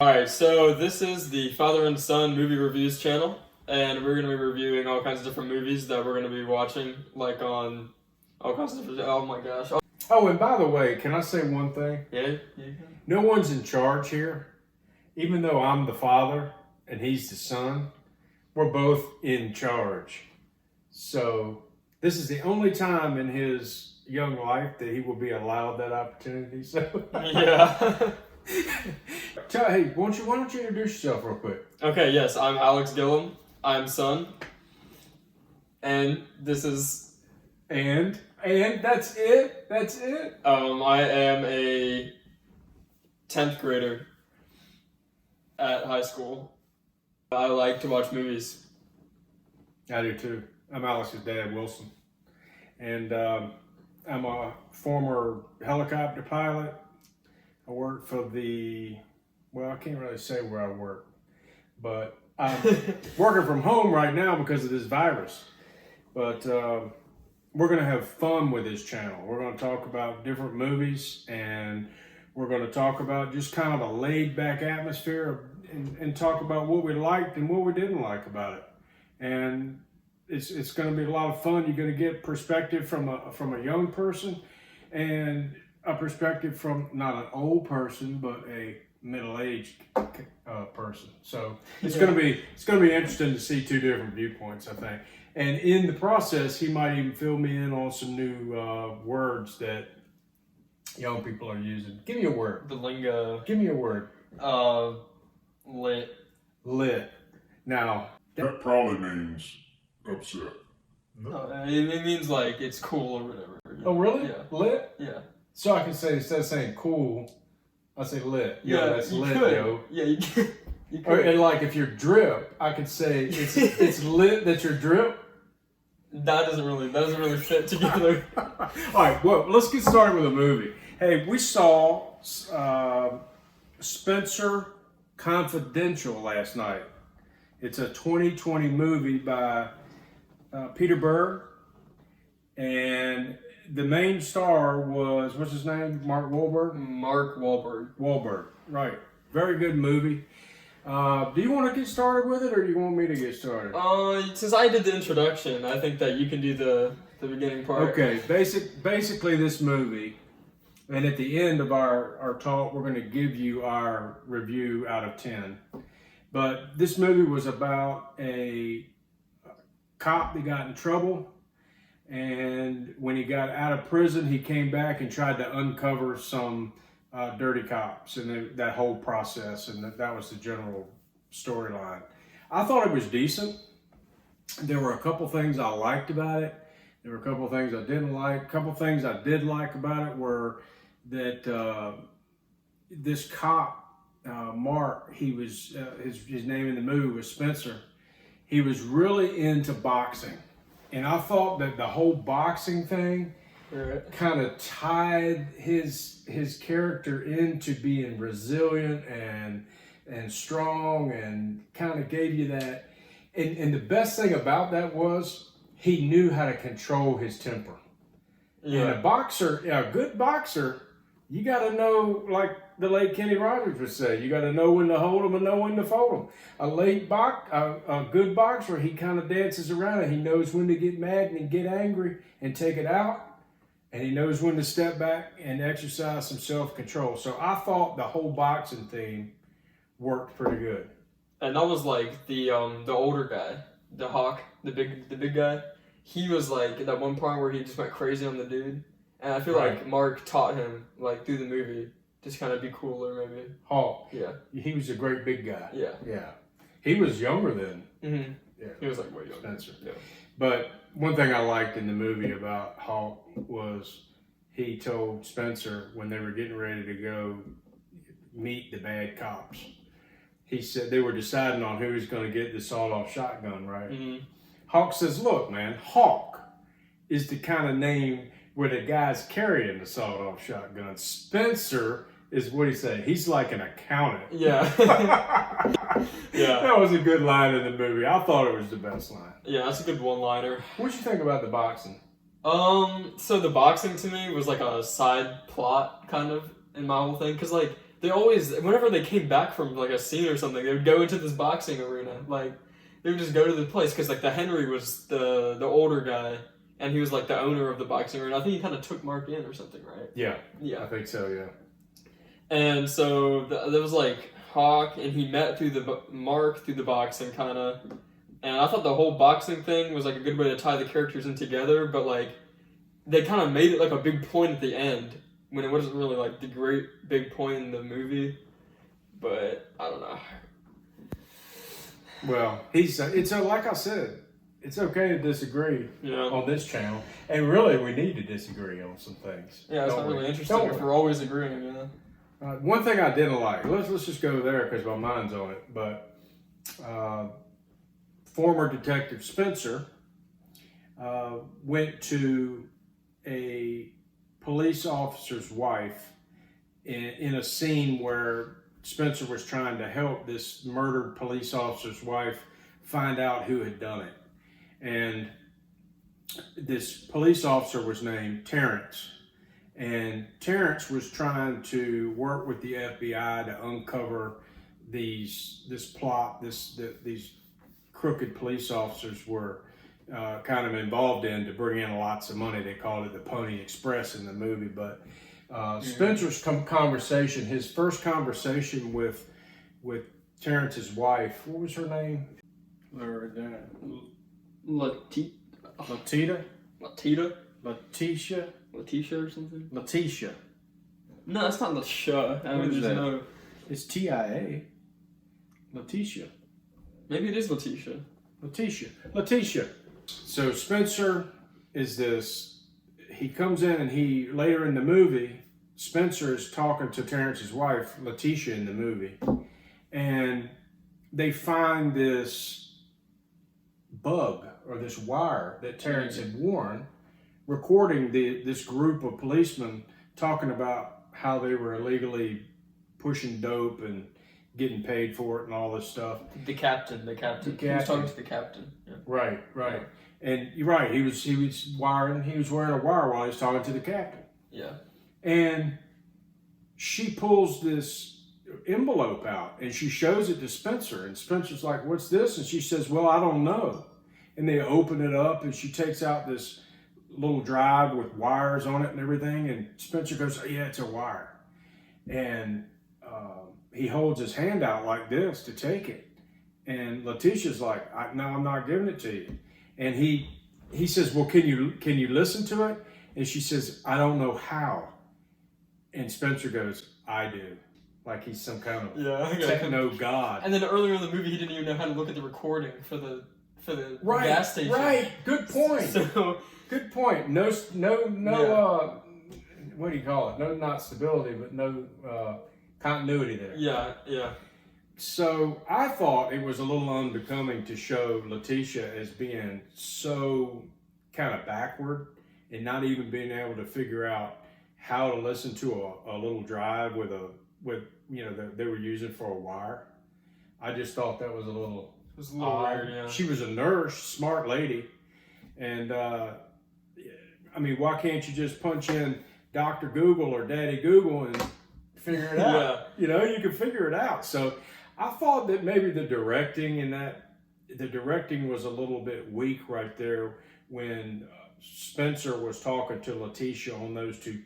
Alright, so this is the Father and Son movie reviews channel, and we're going to be reviewing all kinds of different movies that we're going to be watching, like on all kinds of different, oh my gosh. Oh, and by the way, can I say one thing? Yeah, you can. No one's in charge here. Even though I'm the father and he's the son, we're both in charge. So this is the only time in his young life that he will be allowed that opportunity. So Yeah. Hey, why don't you introduce yourself real quick? Okay, yes, I'm Alex Gillum. I'm son. And this is... And that's it? That's it? I am a 10th grader at high school. I like to watch movies. I do too. I'm Alex's dad, Wilson. And I'm a former helicopter pilot. I work for I can't really say where I work, but I'm working from home right now because of this virus. But we're going to have fun with this channel. We're going to talk about different movies, and we're going to talk about just kind of a laid-back atmosphere and talk about what we liked and what we didn't like about it. And it's going to be a lot of fun. You're going to get perspective from a young person, and a perspective from not an old person but a middle-aged person. So it's going to be interesting to see two different viewpoints, I think. And in the process, he might even fill me in on some new words that young people are using. Give me a word. The lingo. Give me a word. Lit. Lit. Now that probably means upset. It means like it's cool or whatever. Oh, really? Yeah. Lit? Yeah. So I can say, instead of saying cool, I say lit. Yeah, that's you lit, could. yo. Yeah, you could. Or, and like if you're drip, I could say it's lit that you're drip. That doesn't really fit together. All right, well, let's get started with a movie. Hey, we saw Spenser Confidential last night. It's a 2020 movie by Peter Berg, and the main star was, what's his name? Mark Wahlberg? Mark Wahlberg. Wahlberg, right. Very good movie. Do you want to get started with it, or do you want me to get started? Since I did the introduction, I think that you can do the beginning part. Okay, basically this movie, and at the end of our talk, we're going to give you our review out of 10. But this movie was about a cop that got in trouble, and when he got out of prison, he came back and tried to uncover some dirty cops, and that whole process, and that was the general storyline. I thought it was decent. There were a couple things I liked about it. There were a couple things I didn't like. A couple things I did like about it were that this cop, Mark, he was his name in the movie was Spenser. He was really into boxing, and I thought that the whole boxing thing kind of tied his character into being resilient and strong, and kind of gave you that. And the best thing about that was he knew how to control his temper. Yeah. And a good boxer, you got to know, like the late Kenny Rogers would say, you got to know when to hold them and know when to fold them. A good boxer, he kind of dances around it. He knows when to get mad and get angry and take it out. And he knows when to step back and exercise some self-control. So I thought the whole boxing theme worked pretty good. And that was like the older guy, the Hawk, the big guy. He was like that one part where he just went crazy on the dude. And I feel like Mark taught him, like through the movie, just kind of be cooler maybe. Hawk. Yeah. He was a great big guy. Yeah. Yeah. He was younger than. Mm-hmm. Yeah. He was like way younger. Spenser. Yeah. But one thing I liked in the movie about Hawk was he told Spenser when they were getting ready to go meet the bad cops, he said they were deciding on who was going to get the sawed-off shotgun, right? Mm-hmm. Hawk says, look, man, Hawk is the kind of name where the guy's carrying the sawed-off shotgun. Spenser is what he said. He's like an accountant. Yeah. Yeah. That was a good line in the movie. I thought it was the best line. Yeah, that's a good one-liner. What'd you think about the boxing? So the boxing to me was like a side plot kind of in my whole thing, because like they always, whenever they came back from like a scene or something, they would go into this boxing arena. Like they would just go to the place because like the Henry was the older guy, and he was like the owner of the boxing arena. I think he kind of took Mark in or something, right? Yeah. Yeah. I think so. Yeah. And so there was like Hawk, and he met Mark through the boxing kind of. And I thought the whole boxing thing was like a good way to tie the characters in together, but like they kind of made it like a big point at the end when it wasn't really like the great big point in the movie. But I don't know. Well, it's like I said, it's okay to disagree Yeah. on this channel, and really we need to disagree on some things. Yeah, it's not really interesting if we're always agreeing. You know. One thing I didn't like. Let's just go there because my mind's on it. But former Detective Spenser went to a police officer's wife in a scene where Spenser was trying to help this murdered police officer's wife find out who had done it. And this police officer was named Terrence. And Terrence was trying to work with the FBI to uncover this plot these crooked police officers were kind of involved in to bring in lots of money. They called it the Pony Express in the movie. But Spenser's conversation, his first conversation with Terrence's wife, what was her name? Letitia? Letitia or something? Letitia. No, it's not Letitia. I mean, is there's that? no. It's TIA. Letitia. Maybe it is Letitia. Letitia. So Spenser is this. He comes in and he later in the movie, Spenser is talking to Terrence's wife, Letitia, in the movie, and they find this bug or this wire that Terrence had worn, recording this group of policemen talking about how they were illegally pushing dope and getting paid for it and all this stuff. The captain. He was talking to the captain. Yeah. Right. And you're right. He was wearing a wire while he was talking to the captain. Yeah. And she pulls this envelope out and she shows it to Spenser. And Spenser's like, "What's this?" And she says, "Well, I don't know." And they open it up and she takes out this little drive with wires on it and everything. And Spenser goes, "Oh, yeah, it's a wire." And he holds his hand out like this to take it. And Letitia's like, "No, I'm not giving it to you." And he says, "Well, can you listen to it?" And she says, "I don't know how." And Spenser goes, "I do." Like he's some kind of techno god. And then earlier in the movie, he didn't even know how to look at the recording for the gas station. Right. Good point. So good point. No. Yeah. What do you call it? No, not stability, but no continuity there. Yeah. So I thought it was a little unbecoming to show Letitia as being so kind of backward and not even being able to figure out how to listen to a little drive with that they were using for a wire. I just thought that was a little weird. Yeah. She was a nurse, smart lady, and I mean, why can't you just punch in Dr. Google or Daddy Google and figure it out? Yeah. You can figure it out. So I thought that maybe the directing was a little bit weak right there when Spenser was talking to Letitia on those two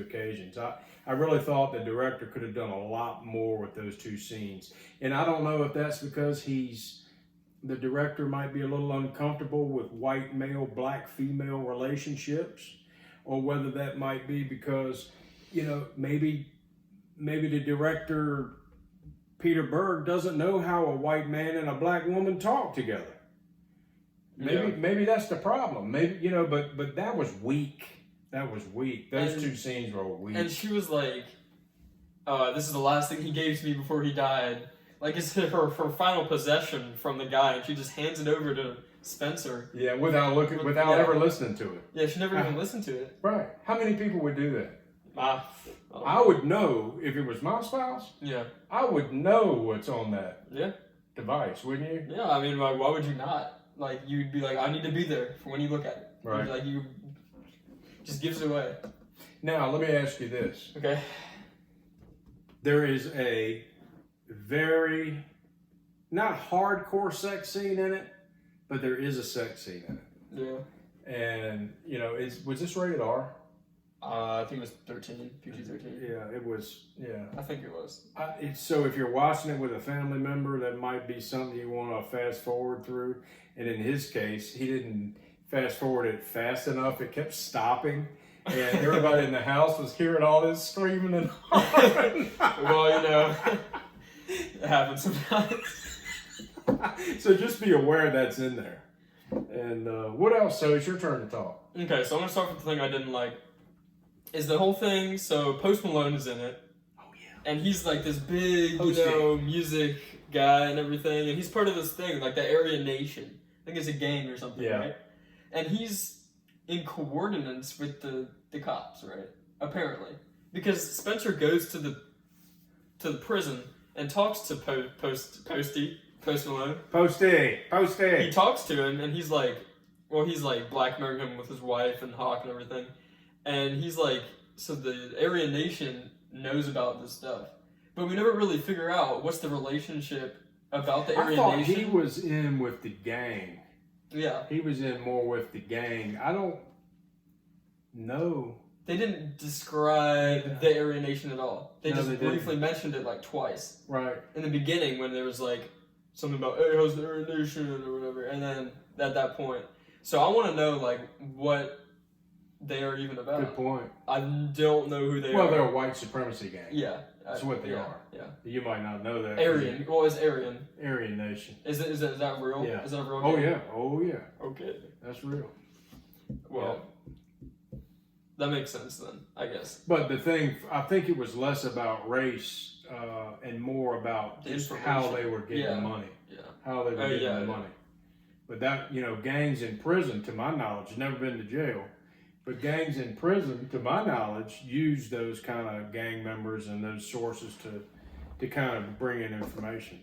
occasions. I really thought the director could have done a lot more with those two scenes. And I don't know if that's because the director might be a little uncomfortable with white male, black female relationships, or whether that might be because, maybe the director, Peter Berg, doesn't know how a white man and a black woman talk together. Maybe that's the problem. Maybe, but that was weak. Those two scenes were weak. And she was like, "This is the last thing he gave to me before he died." Like it's her final possession from the guy, and she just hands it over to Spenser. Yeah, without ever listening to it. Yeah, she never even listened to it. Right. How many people would do that? I would know if it was my spouse. Yeah. I would know what's on that Yeah. device, wouldn't you? Yeah, I mean, like, why would you not? Like, you'd be like, I need to be there for when you look at it. Right. Like, you just gives it away. Now, let me ask you this. Okay. There is a very, not hardcore sex scene in it, but there is a sex scene in it. Yeah. And, was this rated R? I think it was 13, PG-13. Yeah, it was, yeah. I think it was. So if you're watching it with a family member, that might be something you want to fast forward through. And in his case, he didn't fast forward it fast enough. It kept stopping. And everybody in the house was hearing all this screaming and hollering. Well, it happens sometimes. So just be aware that's in there. And what else? So it's your turn to talk. Okay, so I'm going to start with the thing I didn't like. Is the whole thing, so Post Malone is in it. Oh, yeah. And he's like this big, Post-game. music guy and everything. And he's part of this thing, like the Aryan Nation. I think it's a gang or something, Yeah. right? And he's in coordinates with the cops, right? Apparently. Because Spenser goes to the prison and talks to Post Malone. Posty. He talks to him and he's like blackmailing him with his wife and Hawk and everything. And he's like, so the Aryan Nation knows about this stuff. But we never really figure out what's the relationship about the Aryan I thought Nation. he was in with the gang. Yeah. He was in more with the gang. I don't know. They didn't describe the Aryan Nation at all. They just they briefly mentioned it like twice. Right. In the beginning when there was like something about, hey, how's the Aryan Nation or whatever. And then at that point. So I want to know like what they are even about. Good point. I don't know who they are. Well, they're a white supremacy gang. Yeah. That's what they are. Yeah. You might not know that. Aryan. What is Aryan? Aryan Nation. Is that real? Yeah. Is that a real Oh, name? yeah. Oh, yeah. Okay. That's real. Well, that makes sense then, I guess. But the thing, I think it was less about race and more about just how they were getting the money. Yeah. How they were getting the money. But that, gangs in prison, to my knowledge, never been to jail. But gangs in prison, to my knowledge, use those kind of gang members and those sources to kind of bring in information.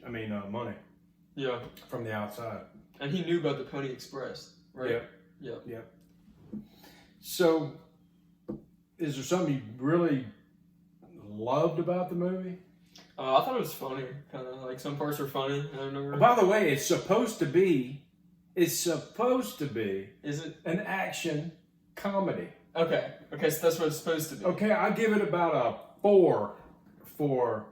Money. Yeah. From the outside. And he knew about the Pony Express, right? Yep. So, is there something you really loved about the movie? I thought it was funny, kind of like some parts were funny. I don't know. By the way, it's supposed to be. Is it an action comedy? Okay, so that's what it's supposed to be. Okay, I give it about a 4 for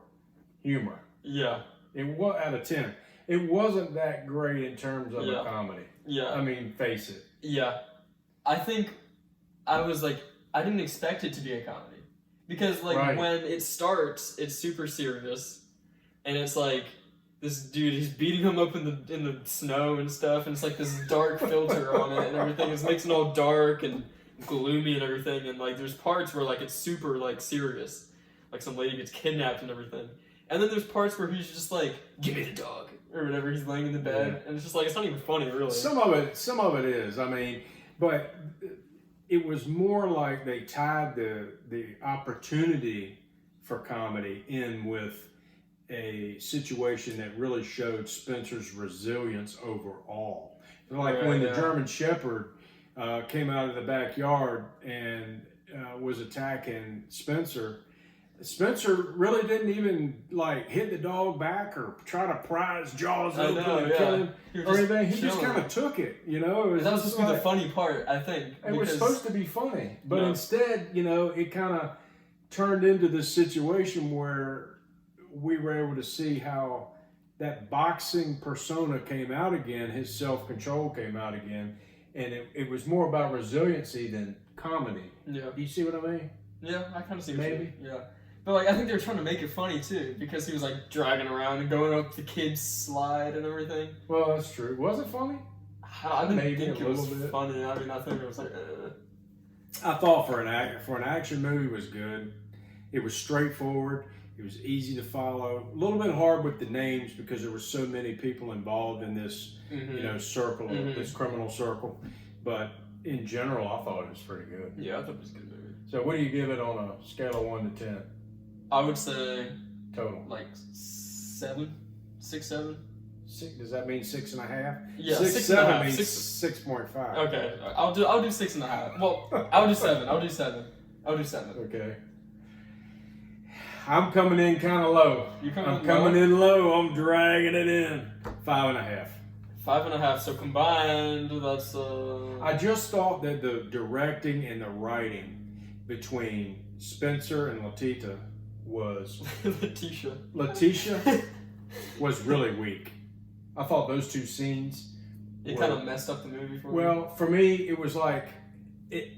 humor. Yeah. It was out of 10. It wasn't that great in terms of a comedy. Yeah. Face it. Yeah. I think I was like, I didn't expect it to be a comedy. Because when it starts, it's super serious. And it's like, this dude, he's beating him up in the snow and stuff, and it's like this dark filter on it and everything. It makes it all dark and gloomy and everything, and like there's parts where like it's super like serious. Like some lady gets kidnapped and everything. And then there's parts where he's just like, give me the dog or whatever, he's laying in the bed, and it's just like it's not even funny really. Some of it is. But it was more like they tied the opportunity for comedy in with a situation that really showed Spenser's resilience overall. Like when the German Shepherd came out of the backyard and was attacking Spenser. Spenser really didn't even like hit the dog back or try to pry his jaws open and kill him or anything. He just kind of took it, It was that was supposed to be the funny part, I think. It was supposed to be funny, but instead, it kind of turned into this situation where we were able to see how that boxing persona came out again, his self-control came out again, and it was more about resiliency than comedy. Yeah. Do you see what I mean? Yeah, I kind of see what Maybe. you mean. Yeah. But I think they were trying to make it funny too, because he was dragging around and going up the kid's slide and everything. Well, that's true. Was it funny? I didn't Maybe think a it was little bit. funny. I think it was I thought for an action movie it was good. It was straightforward. It was easy to follow. A little bit hard with the names because there were so many people involved in this, circle, this criminal circle. But in general, I thought it was pretty good. Yeah, I thought it was a good movie. So what do you give it on a scale of 1 to 10? I would say Total. 7, 6, 7. Does that mean 6.5? Yeah, 6.7 6.5. means 6.5. Okay, I'll do 6.5. Well, I'll do 7. I'll do 7. Okay. I'm coming in kind of low. I'm coming in low. I'm dragging it in. 5.5. 5.5. So combined, that's I just thought that the directing and the writing between Spenser and Letitia was Letitia was really weak. I thought those two scenes. It kind of messed up the movie for me. Well, for me, it was like it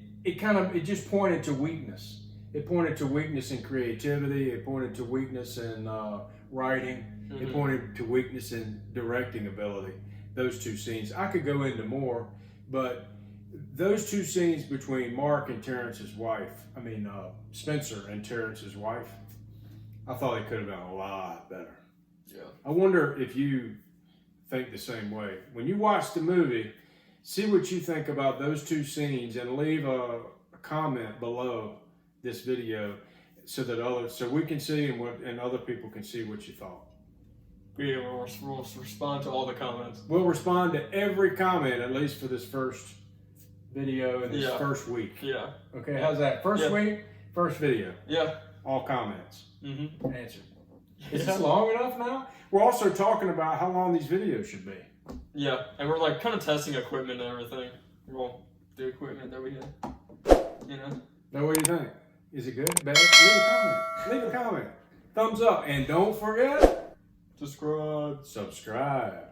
just pointed to weakness. It pointed to weakness in creativity. It pointed to weakness in writing. Mm-hmm. It pointed to weakness in directing ability. Those two scenes. I could go into more, but those two scenes between Mark and Terrence's wife, Spenser and Terrence's wife, I thought it could have been a lot better. Yeah. I wonder if you think the same way. When you watch the movie, see what you think about those two scenes and leave a comment below this video so we can see and other people can see what you thought. Yeah, we'll respond to all the comments. We'll respond to every comment, at least for this first video in this first week. Yeah. Okay, how's that? First week, first video. Yeah. All comments. Mm-hmm. Answered. Is this long enough now? We're also talking about how long these videos should be. Yeah, and we're like kind of testing equipment and everything. Well, the equipment that we had. You know? Now, what do you think? Is it good? Bad? Leave a comment. Thumbs up. And don't forget, Subscribe. subscribe.